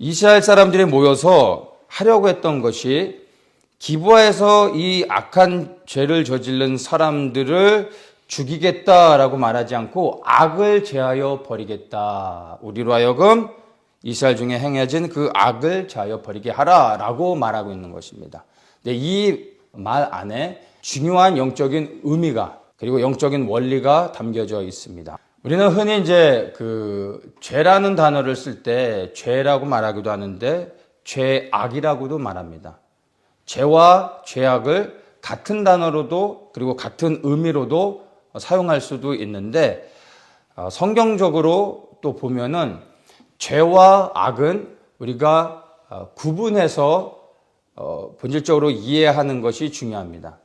이스라엘 사람들이 모여서 하려고 했던 것이 기브아에서 이 악한 죄를 저지른 사람들을 죽이겠다라고 말하지 않고 악을 제하여 버리겠다. 우리로 하여금 이스라엘 중에 행해진 그 악을 제하여 버리게 하라라고 말하고 있는 것입니다. 근데 이 말 안에 중요한 영적인 의미가 그리고 영적인 원리가 담겨져 있습니다. 우리는 흔히 이제 죄라는 단어를 쓸 때 죄라고 말하기도 하는데 죄악이라고도 말합니다. 죄와 죄악을 같은 단어로도 그리고 같은 의미로도 사용할 수도 있는데 성경적으로 또 보면은 죄와 악은 우리가 구분해서 본질적으로 이해하는 것이 중요합니다.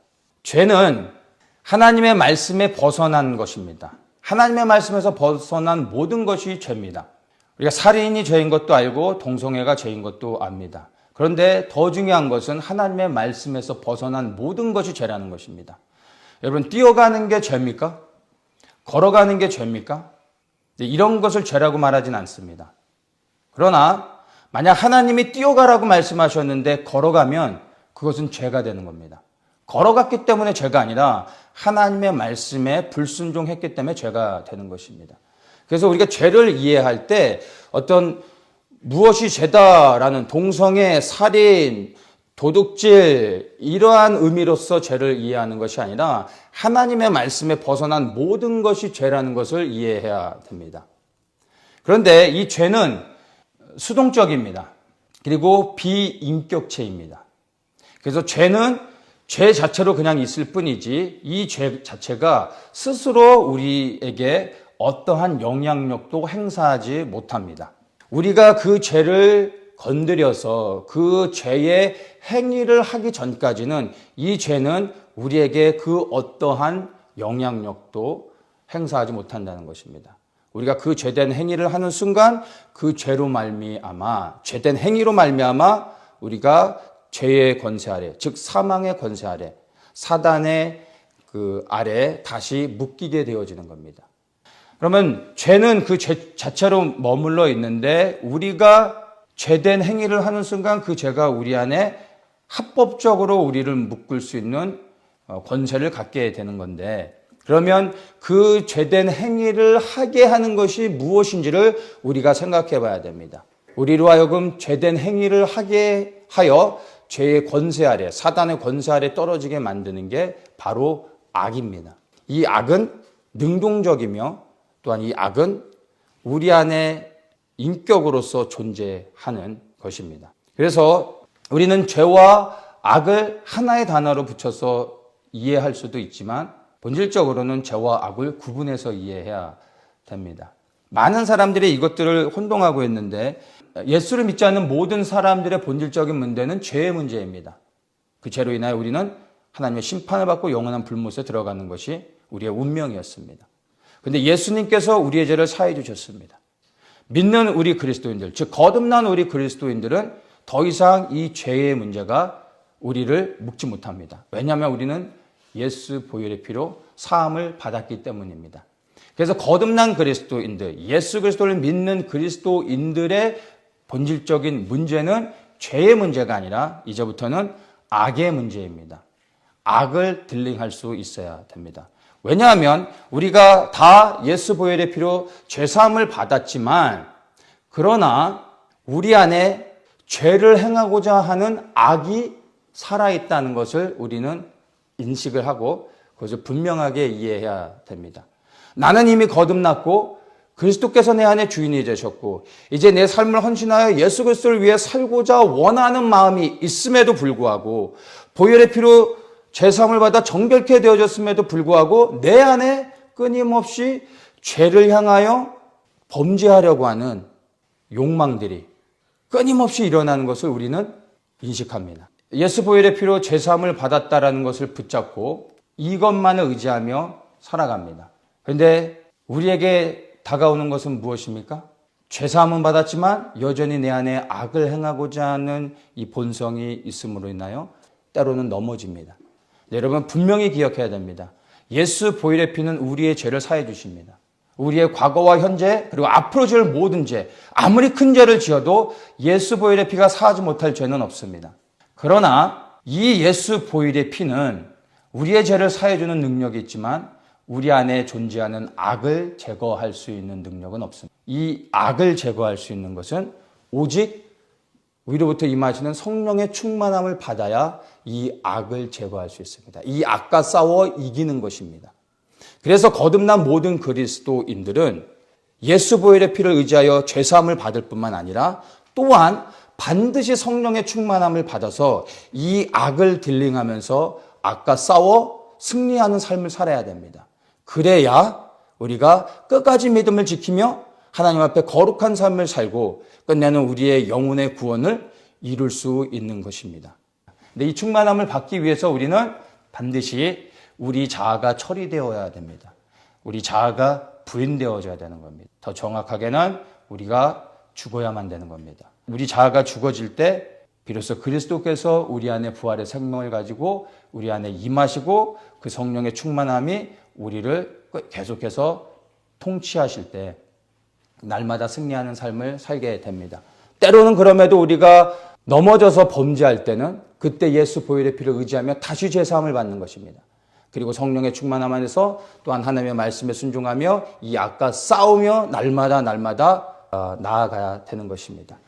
죄는 하나님의 말씀에 벗어난 것입니다. 하나님의 말씀에서 벗어난 모든 것이 죄입니다. 우리가 살인이 죄인 것도 알고 동성애가 죄인 것도 압니다. 그런데 더 중요한 것은 하나님의 말씀에서 벗어난 모든 것이 죄라는 것입니다. 여러분, 뛰어가는 게 죄입니까? 걸어가는 게 죄입니까? 이런 것을 죄라고 말하진 않습니다. 그러나 만약 하나님이 뛰어가라고 말씀하셨는데 걸어가면 그것은 죄가 되는 겁니다. 걸어갔기 때문에 죄가 아니라 하나님의 말씀에 불순종했기 때문에 죄가 되는 것입니다. 그래서 우리가 죄를 이해할 때 어떤 무엇이 죄다라는 동성애, 살인, 도둑질 이러한 의미로서 죄를 이해하는 것이 아니라 하나님의 말씀에 벗어난 모든 것이 죄라는 것을 이해해야 됩니다. 그런데 이 죄는 수동적입니다. 그리고 비인격체입니다. 그래서 죄는 죄 자체로 그냥 있을 뿐이지 이 죄 자체가 스스로 우리에게 어떠한 영향력도 행사하지 못합니다. 우리가 그 죄를 건드려서 그 죄의 행위를 하기 전까지는 이 죄는 우리에게 그 어떠한 영향력도 행사하지 못한다는 것입니다. 우리가 그 죄된 행위를 하는 순간 그 죄로 말미암아 죄된 행위로 말미암아 우리가 죄의 권세 아래, 즉 사망의 권세 아래, 사단의 그 아래 다시 묶이게 되어지는 겁니다. 그러면 죄는 그 죄 자체로 머물러 있는데 우리가 죄된 행위를 하는 순간 그 죄가 우리 안에 합법적으로 우리를 묶을 수 있는 권세를 갖게 되는 건데 그러면 그 죄된 행위를 하게 하는 것이 무엇인지를 우리가 생각해 봐야 됩니다. 우리로 하여금 죄된 행위를 하게 하여 죄의 권세 아래, 사단의 권세 아래 떨어지게 만드는 게 바로 악입니다. 이 악은 능동적이며 또한 이 악은 우리 안에 인격으로서 존재하는 것입니다. 그래서 우리는 죄와 악을 하나의 단어로 붙여서 이해할 수도 있지만 본질적으로는 죄와 악을 구분해서 이해해야 됩니다. 많은 사람들이 이것들을 혼동하고 있는데 예수를 믿지 않는 모든 사람들의 본질적인 문제는 죄의 문제입니다. 그 죄로 인하여 우리는 하나님의 심판을 받고 영원한 불못에 들어가는 것이 우리의 운명이었습니다. 그런데 예수님께서 우리의 죄를 사해 주셨습니다. 믿는 우리 그리스도인들, 즉 거듭난 우리 그리스도인들은 더 이상 이 죄의 문제가 우리를 묶지 못합니다. 왜냐하면 우리는 예수 보혈의 피로 사함을 받았기 때문입니다. 그래서 거듭난 그리스도인들, 예수 그리스도를 믿는 그리스도인들의 본질적인 문제는 죄의 문제가 아니라 이제부터는 악의 문제입니다. 악을 딜링할 수 있어야 됩니다. 왜냐하면 우리가 다 예수 보혈의 피로 죄사함을 받았지만 그러나 우리 안에 죄를 행하고자 하는 악이 살아있다는 것을 우리는 인식을 하고 그것을 분명하게 이해해야 됩니다. 나는 이미 거듭났고 그리스도께서 내 안에 주인이 되셨고 이제 내 삶을 헌신하여 예수 그리스도를 위해 살고자 원하는 마음이 있음에도 불구하고 보혈의 피로 죄사함을 받아 정결케 되어졌음에도 불구하고 내 안에 끊임없이 죄를 향하여 범죄하려고 하는 욕망들이 끊임없이 일어나는 것을 우리는 인식합니다. 예수 보혈의 피로 죄사함을 받았다라는 것을 붙잡고 이것만을 의지하며 살아갑니다. 그런데 우리에게 다가오는 것은 무엇입니까? 죄사함은 받았지만 여전히 내 안에 악을 행하고자 하는 이 본성이 있음으로 인하여 때로는 넘어집니다. 여러분 분명히 기억해야 됩니다. 예수 보혈의 피는 우리의 죄를 사해 주십니다. 우리의 과거와 현재 그리고 앞으로 지을 모든 죄, 아무리 큰 죄를 지어도 예수 보혈의 피가 사하지 못할 죄는 없습니다. 그러나 이 예수 보혈의 피는 우리의 죄를 사해주는 능력이 있지만 우리 안에 존재하는 악을 제거할 수 있는 능력은 없습니다. 이 악을 제거할 수 있는 것은 오직 위로부터 임하시는 성령의 충만함을 받아야 이 악을 제거할 수 있습니다. 이 악과 싸워 이기는 것입니다. 그래서 거듭난 모든 그리스도인들은 예수 보혈의 피를 의지하여 죄사함을 받을 뿐만 아니라 또한 반드시 성령의 충만함을 받아서 이 악을 딜링하면서 악과 싸워 승리하는 삶을 살아야 됩니다. 그래야 우리가 끝까지 믿음을 지키며 하나님 앞에 거룩한 삶을 살고 끝내는 우리의 영혼의 구원을 이룰 수 있는 것입니다. 근데 이 충만함을 받기 위해서 우리는 반드시 우리 자아가 처리되어야 됩니다. 우리 자아가 부인되어져야 되는 겁니다. 더 정확하게는 우리가 죽어야만 되는 겁니다. 우리 자아가 죽어질 때 비로소 그리스도께서 우리 안에 부활의 생명을 가지고 우리 안에 임하시고 그 성령의 충만함이 우리를 계속해서 통치하실 때 날마다 승리하는 삶을 살게 됩니다. 때로는 그럼에도 우리가 넘어져서 범죄할 때는 그때 예수 보혈의 피를 의지하며 다시 죄사함을 받는 것입니다. 그리고 성령의 충만함 안에서 또한 하나님의 말씀에 순종하며 이 악과 싸우며 날마다 나아가야 되는 것입니다.